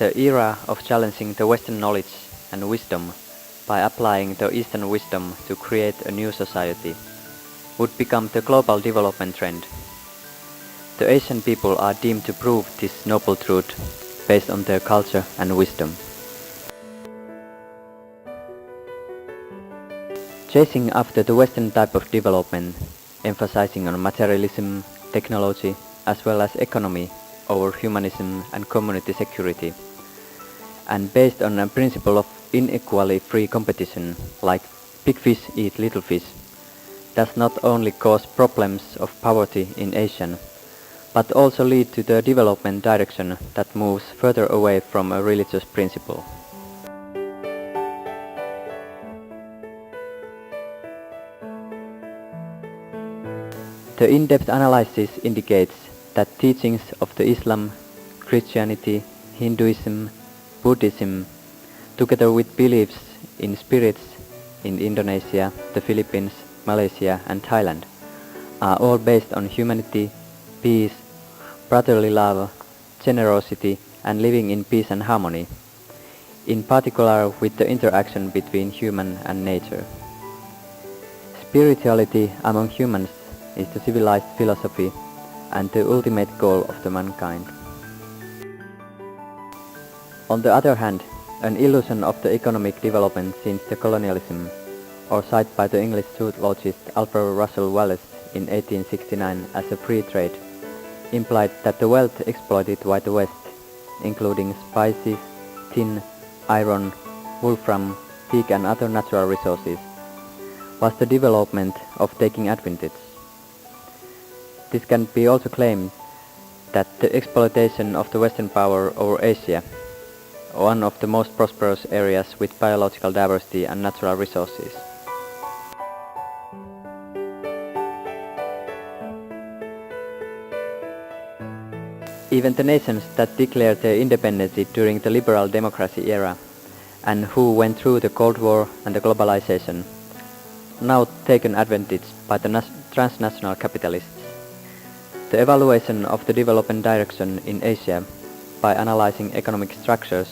The era of challenging the Western knowledge and wisdom by applying the Eastern wisdom to create a new society would become the global development trend. The Asian people are deemed to prove this noble truth based on their culture and wisdom. Chasing after the Western type of development, emphasizing on materialism, technology, as well as economy over humanism and community security, and based on a principle of inequally free competition, like big fish eat little fish, does not only cause problems of poverty in Asia, but also lead to the development direction that moves further away from a religious principle. The in-depth analysis indicates that teachings of the Islam, Christianity, Hinduism, Buddhism, together with beliefs in spirits in Indonesia, the Philippines, Malaysia and Thailand, are all based on humanity, peace, brotherly love, generosity and living in peace and harmony, in particular with the interaction between human and nature. Spirituality among humans is the civilized philosophy and the ultimate goal of the mankind. On the other hand, an illusion of the economic development since the colonialism, or cited by the English zoologist Alfred Russel Wallace in 1869 as a free trade, implied that the wealth exploited by the West, including spices, tin, iron, wolfram, teak and other natural resources, was the development of taking advantage. This can be also claimed that the exploitation of the Western power over Asia, one of the most prosperous areas with biological diversity and natural resources. Even the nations that declared their independence during the liberal democracy era and who went through the Cold War and the globalization, now taken advantage by the transnational capitalists. The evaluation of the development direction in Asia by analyzing economic structures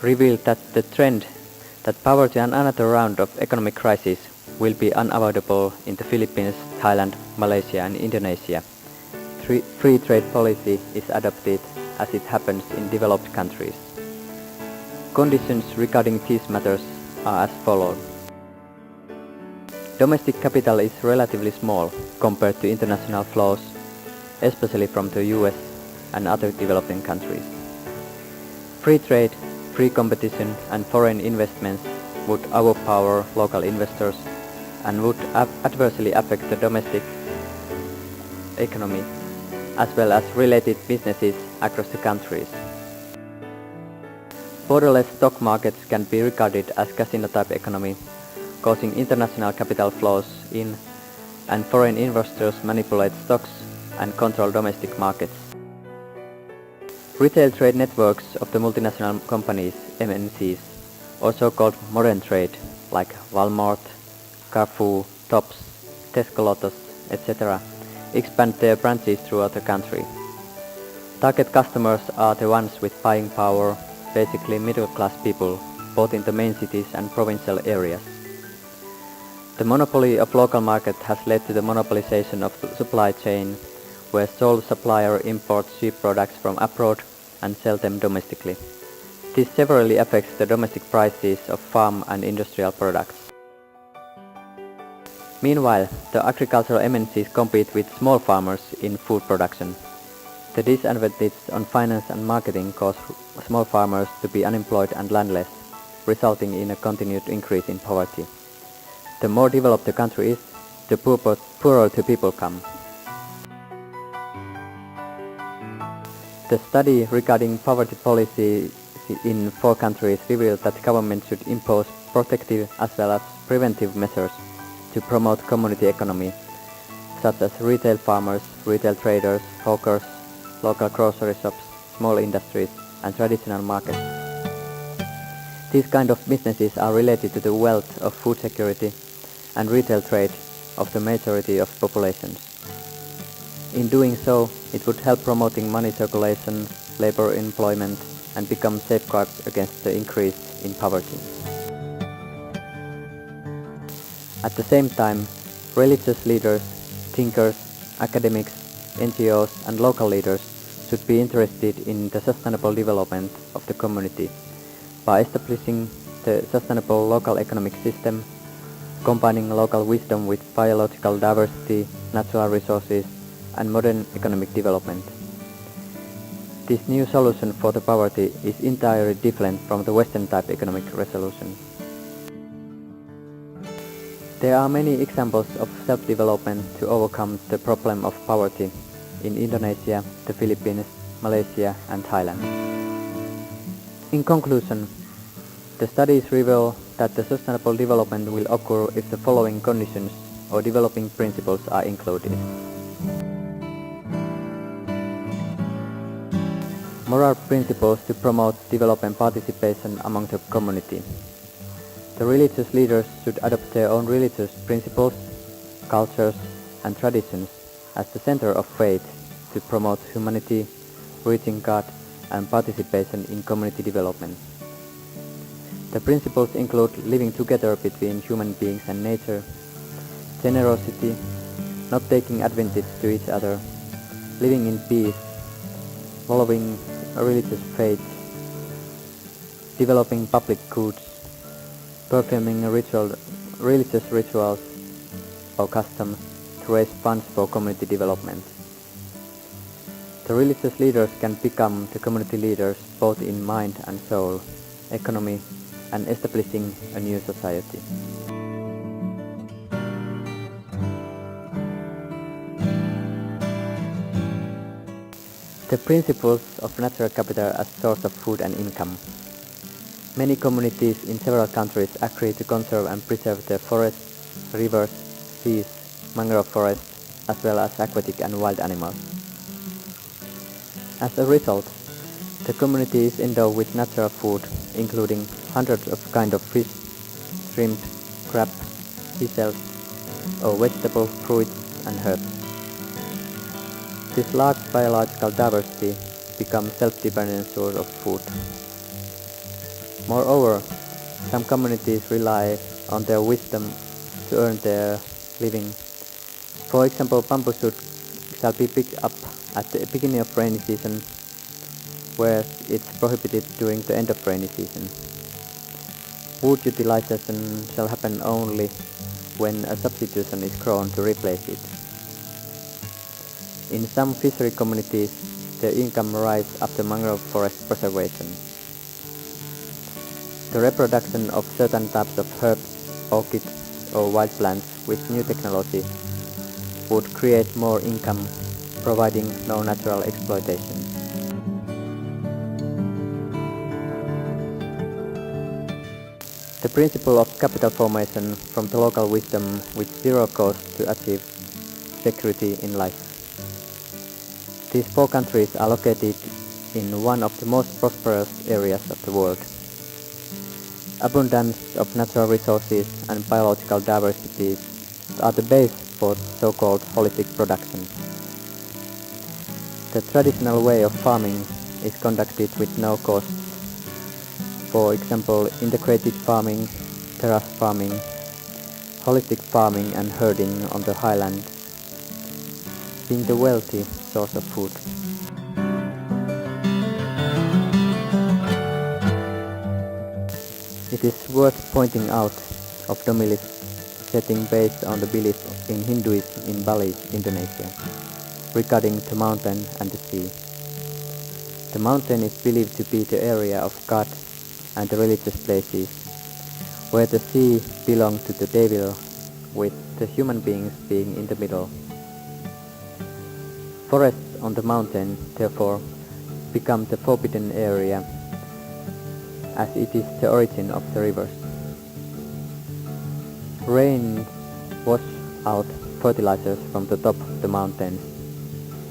revealed that the trend that poverty and another round of economic crisis will be unavoidable in the Philippines, Thailand, Malaysia and Indonesia. Free trade policy is adopted as it happens in developed countries. Conditions regarding these matters are as follows. Domestic capital is relatively small compared to international flows, especially from the US and other developing countries. Free trade, free competition and foreign investments would overpower local investors and would adversely affect the domestic economy as well as related businesses across the countries. Borderless stock markets can be regarded as casino-type economy, causing international capital flows in and foreign investors manipulate stocks and control domestic markets. Retail trade networks of the multinational companies, MNCs, also called modern trade, like Walmart, Carrefour, Tops, Tesco Lotus, etc., expand their branches throughout the country. Target customers are the ones with buying power, basically middle-class people, both in the main cities and provincial areas. The monopoly of local market has led to the monopolization of the supply chain, where sole supplier imports cheap products from abroad and sell them domestically. This severely affects the domestic prices of farm and industrial products. Meanwhile, the agricultural MNCs compete with small farmers in food production. The disadvantage on finance and marketing cause small farmers to be unemployed and landless, resulting in a continued increase in poverty. The more developed the country is, the poorer the people come. The study regarding poverty policy in 4 countries revealed that government should impose protective as well as preventive measures to promote community economy, such as retail farmers, retail traders, hawkers, local grocery shops, small industries, and traditional markets. These kind of businesses are related to the wealth of food security and retail trade of the majority of populations. In doing so, it would help promoting money circulation, labor employment, and become safeguards against the increase in poverty. At the same time, religious leaders, thinkers, academics, NGOs and local leaders should be interested in the sustainable development of the community by establishing the sustainable local economic system, combining local wisdom with biological diversity, natural resources and modern economic development. This new solution for the poverty is entirely different from the Western type economic resolution. There are many examples of self-development to overcome the problem of poverty in Indonesia, the Philippines, Malaysia and Thailand. In conclusion, the studies reveal that the sustainable development will occur if the following conditions or developing principles are included. Moral principles to promote development participation among the community. The religious leaders should adopt their own religious principles, cultures and traditions as the center of faith to promote humanity, reaching God and participation in community development. The principles include living together between human beings and nature, generosity, not taking advantage to each other, living in peace, following a religious faith, developing public goods, performing religious rituals or customs to raise funds for community development. The religious leaders can become the community leaders both in mind and soul, economy, and establishing a new society. The principles of natural capital as source of food and income. Many communities in several countries agree to conserve and preserve their forests, rivers, seas, mangrove forests, as well as aquatic and wild animals. As a result, the community is endowed with natural food, including hundreds of kinds of fish, shrimp, crab, seashells, or vegetable, fruits, and herbs. This large biological diversity becomes self-dependent source of food. Moreover, some communities rely on their wisdom to earn their living. For example, bamboo shoot shall be picked up at the beginning of rainy season, whereas it's prohibited during the end of rainy season. Wood utilization shall happen only when a substitution is grown to replace it. In some fishery communities, their income rises after mangrove forest preservation. The reproduction of certain types of herbs, orchids, or wild plants with new technology would create more income, providing no natural exploitation. The principle of capital formation from the local wisdom with zero cost to achieve security in life. These four countries are located in one of the most prosperous areas of the world. Abundance of natural resources and biological diversity are the base for so-called holistic production. The traditional way of farming is conducted with no cost. For example, integrated farming, terrace farming, holistic farming and herding on the highland, being the wealthy source of food. It is worth pointing out of Domili's setting based on the belief in Hinduism in Bali, Indonesia, regarding the mountain and the sea. The mountain is believed to be the area of God and the religious places, where the sea belongs to the devil, with the human beings being in the middle. Forests on the mountain, therefore, become the forbidden area, as it is the origin of the rivers. Rain wash out fertilizers from the top of the mountains,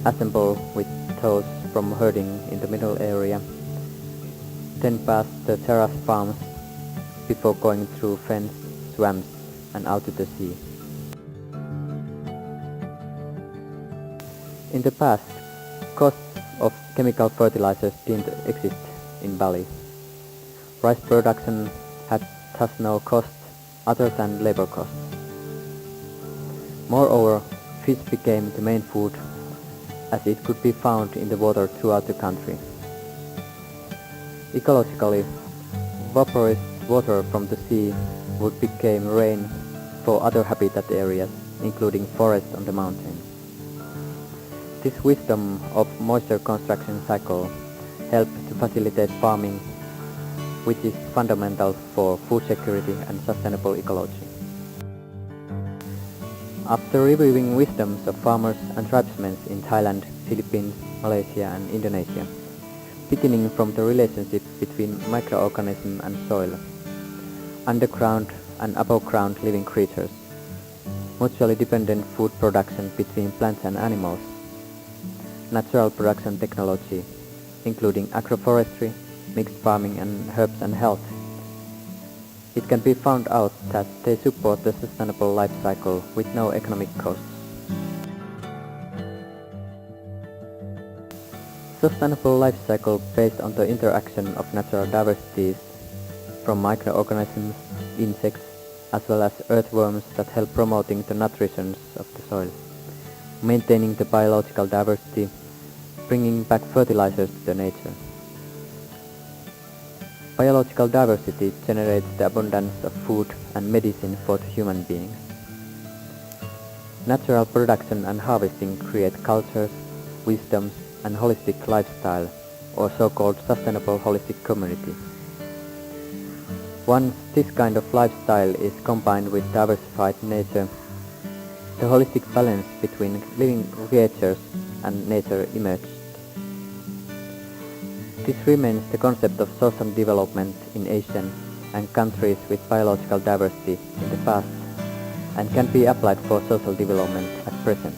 assemble with those from herding in the middle area, then pass the terrace farms before going through fence, swamps and out to the sea. In the past, costs of chemical fertilizers didn't exist in Bali. Rice production had thus no costs other than labor costs. Moreover, fish became the main food as it could be found in the water throughout the country. Ecologically, vaporized water from the sea would become rain for other habitat areas, including forests on the mountain. This wisdom of moisture construction cycle helped to facilitate farming, which is fundamental for food security and sustainable ecology. After reviewing wisdoms of farmers and tribesmen in Thailand, Philippines, Malaysia and Indonesia, beginning from the relationship between microorganism and soil, underground and above ground living creatures, mutually dependent food production between plants and animals, natural production technology, including agroforestry, mixed farming and herbs and health, it can be found out that they support the sustainable life cycle with no economic costs. Sustainable life cycle based on the interaction of natural diversities from microorganisms, insects, as well as earthworms that help promoting the nutrition of the soil, maintaining the biological diversity, bringing back fertilizers to the nature. Biological diversity generates the abundance of food and medicine for the human beings. Natural production and harvesting create cultures, wisdoms, and holistic lifestyle, or so-called sustainable holistic community. Once this kind of lifestyle is combined with diversified nature, the holistic balance between living creatures and nature emerged. This remains the concept of social development in Asian and countries with biological diversity in the past and can be applied for social development at present.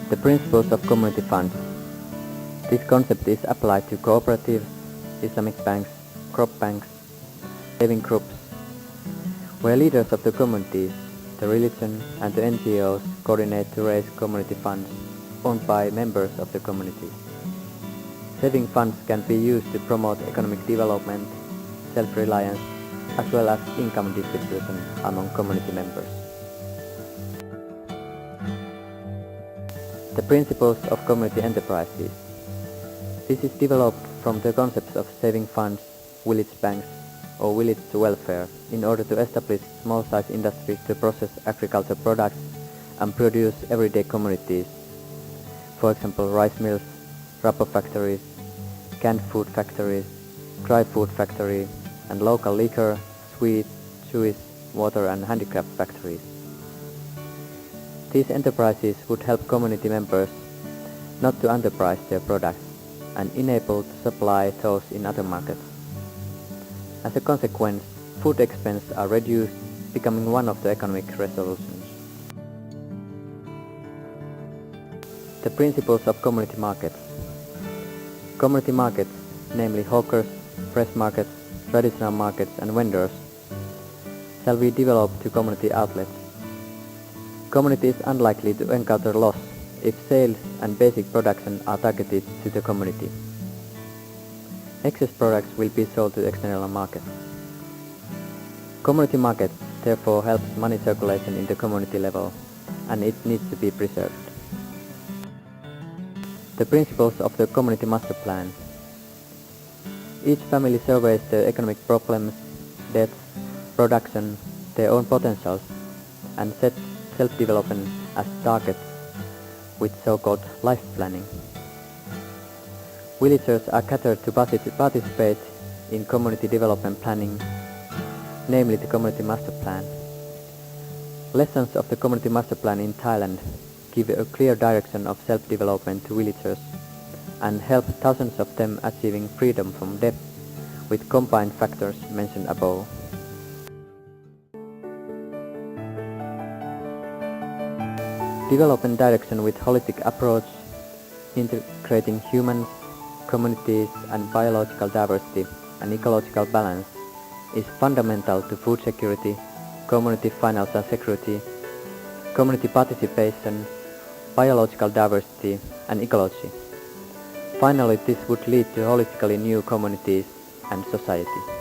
The principles of community funds. This concept is applied to cooperatives, Islamic banks, crop banks, saving groups, where leaders of the communities, the religion and the NGOs coordinate to raise community funds owned by members of the community. Saving funds can be used to promote economic development, self-reliance, as well as income distribution among community members. The principles of community enterprises. This is developed from the concepts of saving funds, village banks, or village welfare in order to establish small-size industries to process agricultural products and produce everyday commodities. For example, rice mills, rubber factories, canned food factories, dry food factories, and local liquor, sweet, juice, water and handicraft factories. These enterprises would help community members not to underprice their products and enable to supply those in other markets. As a consequence, food expenses are reduced, becoming one of the economic resolutions. The principles of community markets. Community markets, namely hawkers, fresh markets, traditional markets and vendors, shall be developed to community outlets. Community is unlikely to encounter loss if sales and basic production are targeted to the community. Excess products will be sold to external markets. Community markets therefore helps money circulation in the community level, and it needs to be preserved. The principles of the community master plan. Each family surveys their economic problems, debts, production, their own potentials, and sets self-development as targets with so-called life planning. Villagers are catered to participate in community development planning, namely the community master plan. Lessons of the community master plan in Thailand give a clear direction of self-development to villagers and help thousands of them achieving freedom from debt with combined factors mentioned above. Development direction with holistic approach, integrating humans, communities and biological diversity and ecological balance is fundamental to food security, community financial security, community participation, biological diversity and ecology. Finally, this would lead to holistically new communities and society.